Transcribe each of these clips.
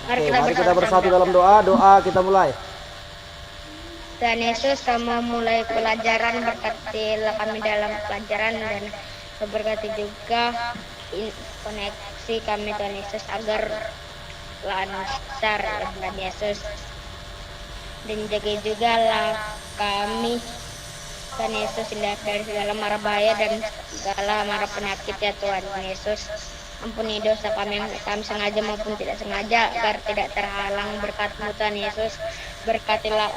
Oke, mari kita bersatu dalam doa. Doa kita mulai. Tuhan Yesus, kamu mulai pelajaran, berkatilah kami dalam pelajaran dan berkati juga koneksi kami Tuhan Yesus agar lancar ya Tuhan Yesus. Dan jaga juga lah kami Tuhan Yesus dari segala mara bahaya dan segala mara penyakit ya Tuhan Yesus. Ampuni dosa kami yang kami sengaja maupun tidak sengaja agar tidak terhalang berkat-Mu Tuhan Yesus. Berkatilah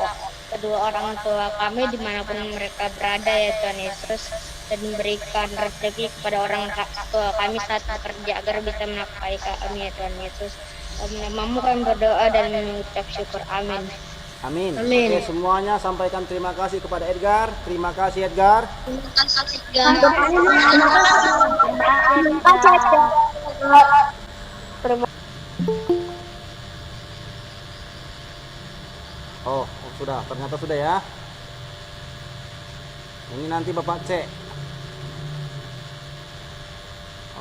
kedua orang tua kami dimanapun mereka berada ya Tuhan Yesus, dan berikan rezeki kepada orang tua kami saat bekerja agar bisa menafkahi kami ya Tuhan Yesus. Namamu kami berdoa dan mengucap syukur. Amin. Amin. Amin. Oke, semuanya sampaikan terima kasih kepada Edgar. Terima kasih Edgar. Terima kasih Terima Oh, sudah. Ternyata sudah ya. Ini nanti Bapak cek.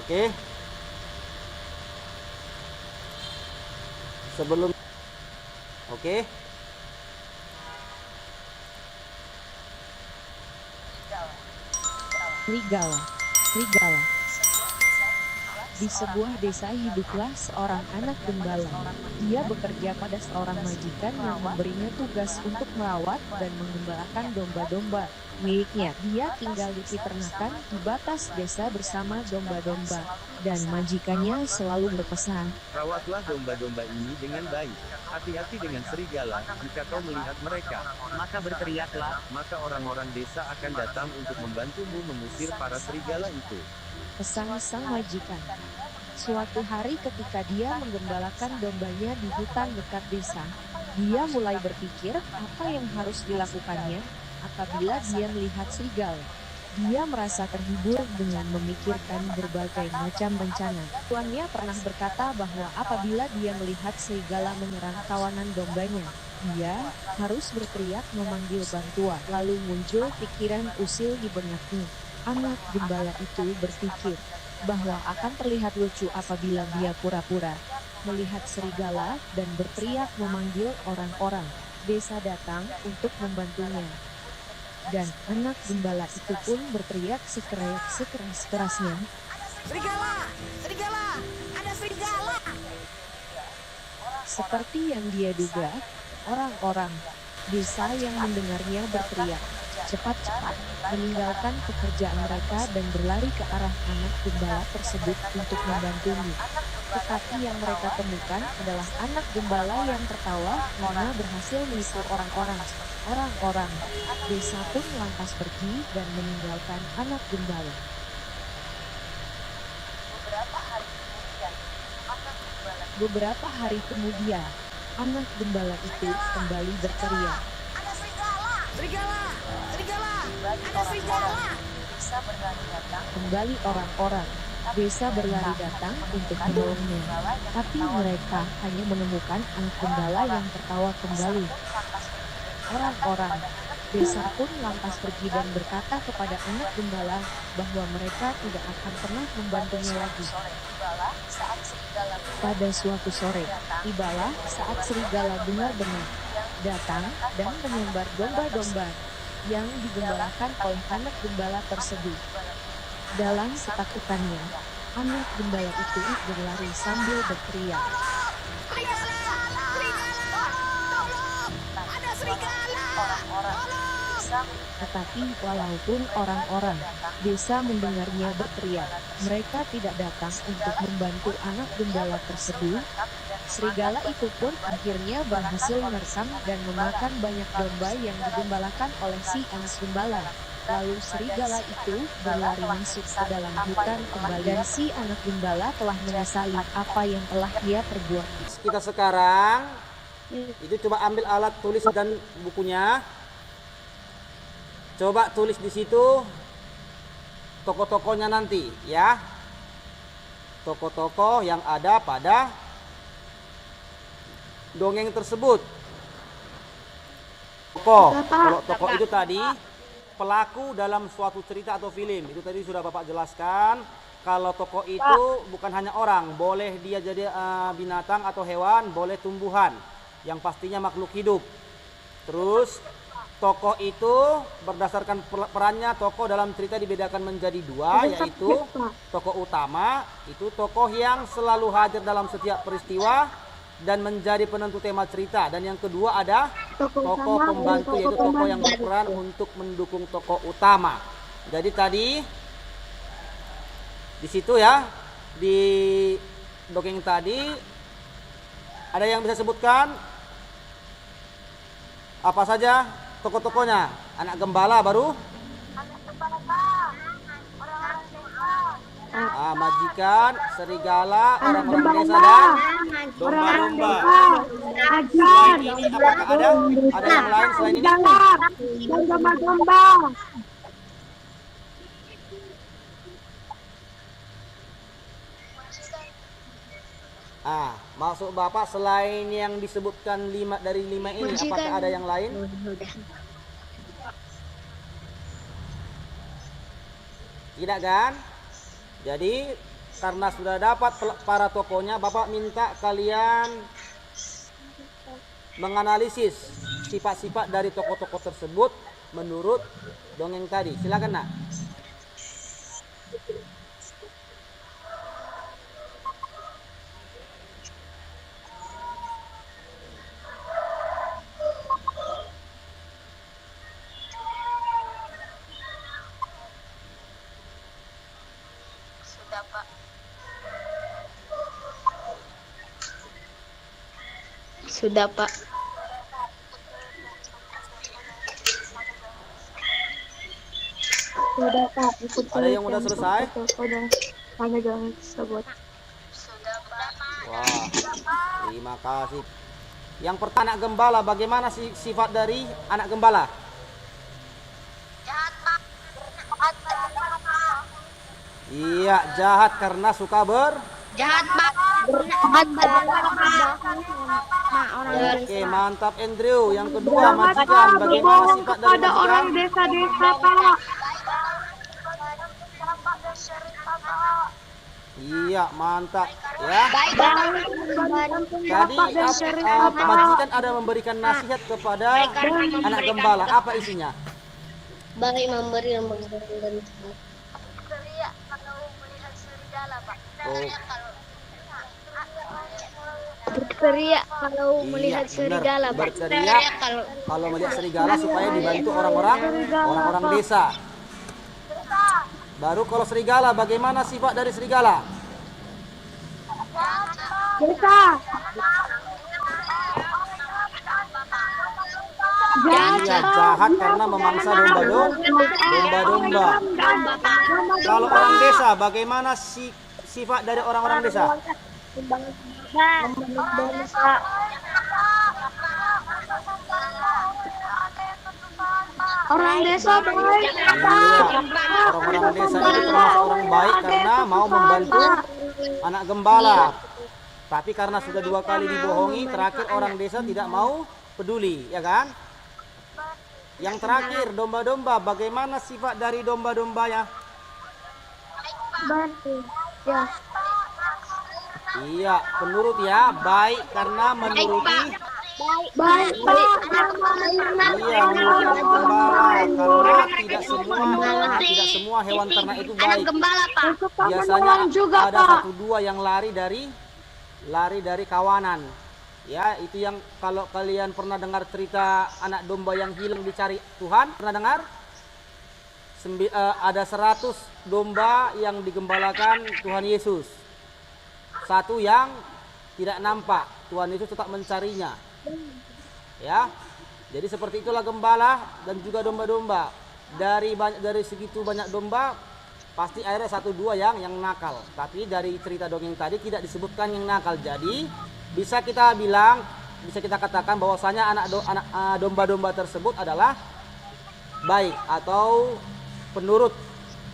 Oke. Sebelum Oke. Serigala. Serigala. Di sebuah desa hiduplah seorang anak gembala. Dia bekerja pada seorang majikan yang memberinya tugas untuk merawat dan menggembalakan domba-domba miliknya. Dia tinggal di peternakan di batas desa bersama domba-domba, dan majikannya selalu berpesan, Rawatlah domba-domba ini dengan baik. Hati-hati dengan serigala, jika kau melihat mereka, maka berteriaklah, maka orang-orang desa akan datang untuk membantumu mengusir para serigala itu. pesan sang majikan. Suatu hari ketika dia menggembalakan dombanya di hutan dekat desa, dia mulai berpikir apa yang harus dilakukannya apabila dia melihat serigala. Dia merasa terhibur dengan memikirkan berbagai macam rencana. Tuannya pernah berkata bahwa apabila dia melihat serigala menyerang kawanan dombanya, dia harus berteriak memanggil bantuan. Lalu muncul pikiran usil di benaknya. Anak gembala itu berpikir bahwa akan terlihat lucu apabila dia pura-pura melihat serigala dan berteriak memanggil orang-orang desa datang untuk membantunya. Dan anak gembala itu pun berteriak sekeras-kerasnya, Serigala! Serigala! Ada serigala! seperti yang dia duga. Orang-orang desa yang mendengarnya berteriak cepat-cepat meninggalkan pekerjaan mereka dan berlari ke arah anak gembala tersebut untuk membantunya. Tetapi yang mereka temukan adalah anak gembala yang tertawa karena berhasil menipu orang-orang. Orang-orang desa pun lantas pergi dan meninggalkan anak gembala. Beberapa hari kemudian, anak gembala itu kembali berteriak. Ada serigala! Serigala! Serigala! Ada serigala! Kembali orang-orang desa berlari datang untuk menolongnya. Tapi mereka hanya menemukan anak gembala yang tertawa kembali. Orang-orang desa pun lantas pergi dan berkata kepada anak gembala bahwa mereka tidak akan pernah membantunya lagi. Pada suatu sore, tibalah saat serigala benar-benar datang dan menyambar domba-domba yang digembalakan oleh anak gembala tersebut. Dalam ketakutannya, anak gembala itu berlari sambil berteriak. Serigala! Serigala! Tolong! Ada serigala! Tolong! Tetapi walaupun orang-orang desa mendengarnya berteriak, mereka tidak datang untuk membantu anak gembala tersebut. Serigala itu pun akhirnya berhasil merekam dan memakan banyak domba yang digembalakan oleh si anak gembala. Lalu serigala itu berlari masuk ke dalam hutan kembali, dan si anak gembala telah menyesali apa yang telah dia perbuat. Kita sekarang itu coba ambil alat tulis dan bukunya. Coba tulis di situ tokoh-tokohnya nanti ya. Tokoh-tokoh yang ada pada dongeng tersebut. Kalau tokoh itu tadi pelaku dalam suatu cerita atau film, itu tadi sudah Bapak jelaskan. kalau tokoh itu bukan hanya orang, boleh dia jadi binatang atau hewan, boleh tumbuhan, yang pastinya makhluk hidup. Terus tokoh itu berdasarkan perannya, tokoh dalam cerita dibedakan menjadi dua, yaitu tokoh utama, itu tokoh yang selalu hadir dalam setiap peristiwa dan menjadi penentu tema cerita. Dan yang kedua ada tokoh pembantu, yaitu tokoh yang berperan untuk mendukung tokoh utama. Jadi tadi di situ ya, di dongeng tadi ada yang bisa sebutkan apa saja tokoh-tokohnya? Anak gembala baru? Majikan, serigala, orang-orang desa dan domba-domba. Selain ini apakah ada yang lain selain ini? Domba-domba. Maksud Bapak selain yang disebutkan 5 dari 5 ini, apakah ada yang lain? Tidak kan? Jadi karena sudah dapat para tokohnya, Bapak minta kalian menganalisis sifat-sifat dari tokoh-tokoh tersebut menurut dongeng tadi. Silakan, Nak. Sudah, Pak. Sudah, Pak. Ada yang udah selesai? Udah. Hanya jangan sebut. Wah, terima kasih. Yang pertama, anak gembala. Bagaimana sifat dari anak gembala? Iya, jahat karena suka Jahat, Pak. Oke, mantap Andrew. Yang kedua, majikan. Bagaimana sifat dari Ada orang majikan? desa-desa, Pak. Iya, mantap. Ya. Tadi Jadi majikan ada memberikan nasihat kepada anak gembala. Apa isinya? Baik memberi dan Oh, berteriak kalau melihat iya, serigala, benar. Pak. Berteriak kalau melihat serigala supaya dibantu orang-orang desa. Baru kalau serigala, bagaimana sifat dari serigala? desa. Iya, jahat karena memangsa domba-domba. Kalau orang desa, bagaimana sifat dari orang-orang desa? Orang desa baik. Iya, orang-orang desa itu termasuk orang baik karena mau membantu anak gembala. Tapi karena sudah 2 kali dibohongi, terakhir orang desa tidak mau peduli, ya kan? Yang terakhir, domba-domba. Bagaimana sifat dari domba-domba ya? Bantu. Ya. Iya, penurut ya, baik karena menuruti. Baik, Pak. Iya, menuruti anak gembala karena tidak semua hewan ternak itu baik. Gembala, Pak. Biasanya juga, ada Pak. 1-2 yang lari dari kawanan. Ya, itu yang kalau kalian pernah dengar cerita anak domba yang hilang dicari Tuhan, pernah dengar? Ada 100 domba yang digembalakan Tuhan Yesus. 1 yang tidak nampak, Tuhan Yesus tetap mencarinya. Ya, jadi seperti itulah gembala dan juga domba-domba. Dari segitu banyak domba, pasti akhirnya 1-2 yang nakal. Tapi dari cerita dongeng tadi tidak disebutkan yang nakal. Jadi bisa kita katakan bahwasanya anak domba-domba tersebut adalah baik atau penurut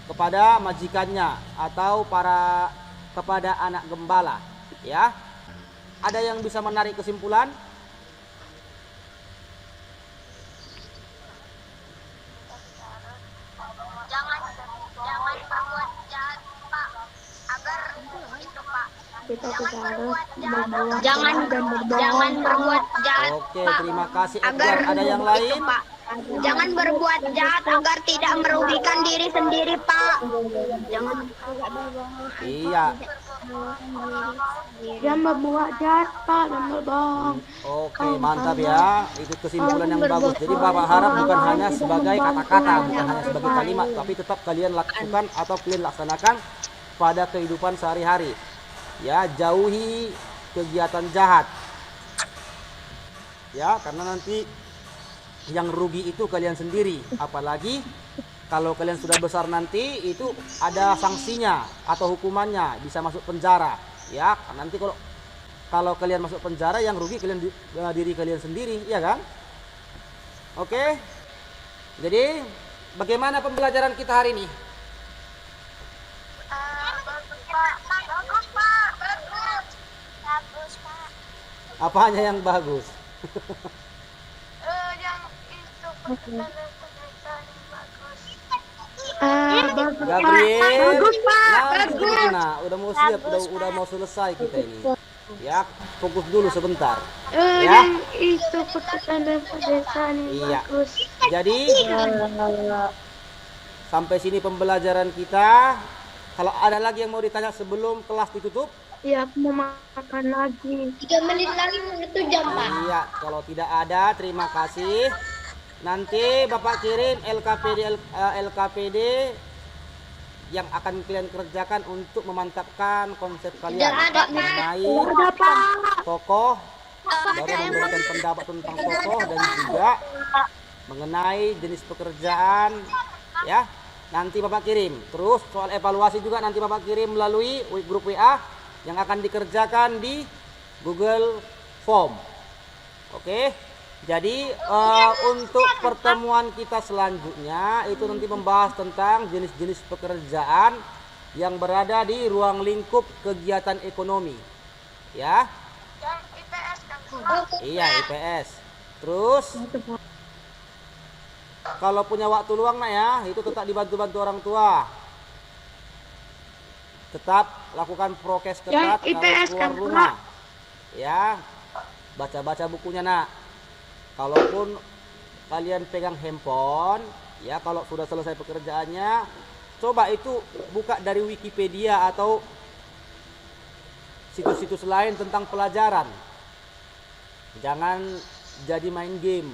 kepada majikannya atau kepada anak gembala, ya. Ada yang bisa menarik kesimpulan? Jangan berbuat jahat, Pak. kita tidak harus berbuat Jangan jahat dan berbohong. jangan berbuat jahat, Oke, Pak. terima kasih Agar Edward. Ada yang itu, lain? Pak. Jangan berbuat jahat agar tidak merugikan diri sendiri, Pak. Jangan Iya. Jangan berbuat jahat, Pak, dan berbohong. Oke, mantap ya. Itu kesimpulan yang bagus. Jadi Bapak harap bukan hanya sebagai kata-kata, bukan hanya sebagai kalimat, tapi tetap kalian lakukan atau kalian laksanakan pada kehidupan sehari-hari. Ya, jauhi kegiatan jahat. Ya, karena nanti yang rugi itu kalian sendiri. Apalagi kalau kalian sudah besar nanti itu ada sanksinya atau hukumannya, bisa masuk penjara. Ya, nanti kalau kalian masuk penjara yang rugi kalian diri kalian sendiri, ya kan? Oke. Jadi bagaimana pembelajaran kita hari ini? Bagus, Pak. Bagus, Pak. Apanya yang bagus? Yang itu bagus. Bagus, Pak. Gabriel. Bagus, Pak. Nah, begitu, nah, udah mau siap, udah mau selesai kita ini. Ya, fokus dulu sebentar. Ya. Yang itu putusan dan pedesaan yang Iya. bagus. Jadi sampai sini pembelajaran kita. Kalau ada lagi yang mau ditanya sebelum kelas ditutup? Ya, aku mau makan lagi. 3 menit lagi itu jam, Pak. Iya, kalau tidak ada terima kasih. Nanti Bapak kirim LKPD yang akan kalian kerjakan untuk memantapkan konsep kalian Tidak ada, Pak. mengenai Ada, Pak. tokoh, baru memberikan pendapat tentang tokoh dan juga mengenai jenis pekerjaan, ya. Nanti Bapak kirim. Terus soal evaluasi juga nanti Bapak kirim melalui grup WA yang akan dikerjakan di Google Form. Oke. Jadi untuk pertemuan kita selanjutnya itu nanti membahas tentang jenis-jenis pekerjaan yang berada di ruang lingkup kegiatan ekonomi. Ya. Dan IPS kan. Iya, IPS. Terus kalau punya waktu luang nak ya, itu tetap dibantu-bantu orang tua. Tetap lakukan prokes ketat Yang IPS kalau keluar kan, rumah. Ya, baca-baca bukunya nak. Kalaupun kalian pegang handphone, ya kalau sudah selesai pekerjaannya, coba itu buka dari Wikipedia atau situs-situs lain tentang pelajaran. Jangan jadi main game.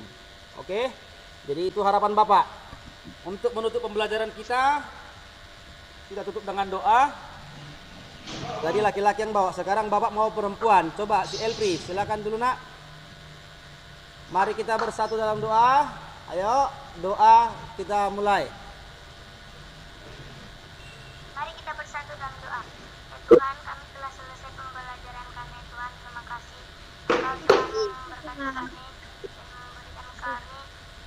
Oke? Jadi itu harapan Bapak. Untuk menutup pembelajaran kita tutup dengan doa. Tadi laki-laki yang bawa, sekarang Bapak mau perempuan. Coba si Elpri, silakan dulu nak. Mari kita bersatu dalam doa. Ayo, doa kita mulai. Mari kita bersatu dalam doa. Ya Tuhan, kami telah selesai pembelajaran kami. Tuhan, terima kasih. Engkau telah memberkati kami dan memberikan kami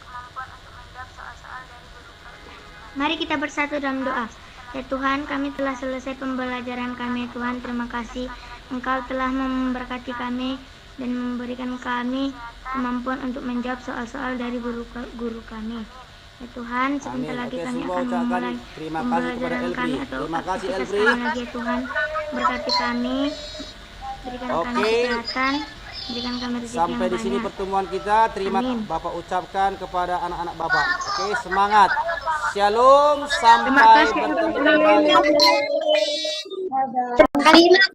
kemampuan untuk menjawab soal-soal dari guru kami. Mari kita bersatu dalam doa. Ya Tuhan, kami telah selesai pembelajaran kami. Tuhan, terima kasih. Engkau telah memberkati kami dan memberikan kami kemampuan untuk menjawab soal-soal dari guru kami. Ya Tuhan, sebentar Amin. lagi Oke, kami semua akan ucapkan memulai terima kasih kepada pembelajaran Elpri. kami atau Terima kasih aktivitas Elpri. kami lagi ya Tuhan. Berkati kami, berikan kami Oke. kesehatan, berikan kami rezeki Sampai yang di sini banyak. pertemuan kita. Terima Amin. Bapak ucapkan kepada anak-anak Bapak. Oke, semangat. Shalom, Terima sampai kasih. bertemu kembali. Kalimat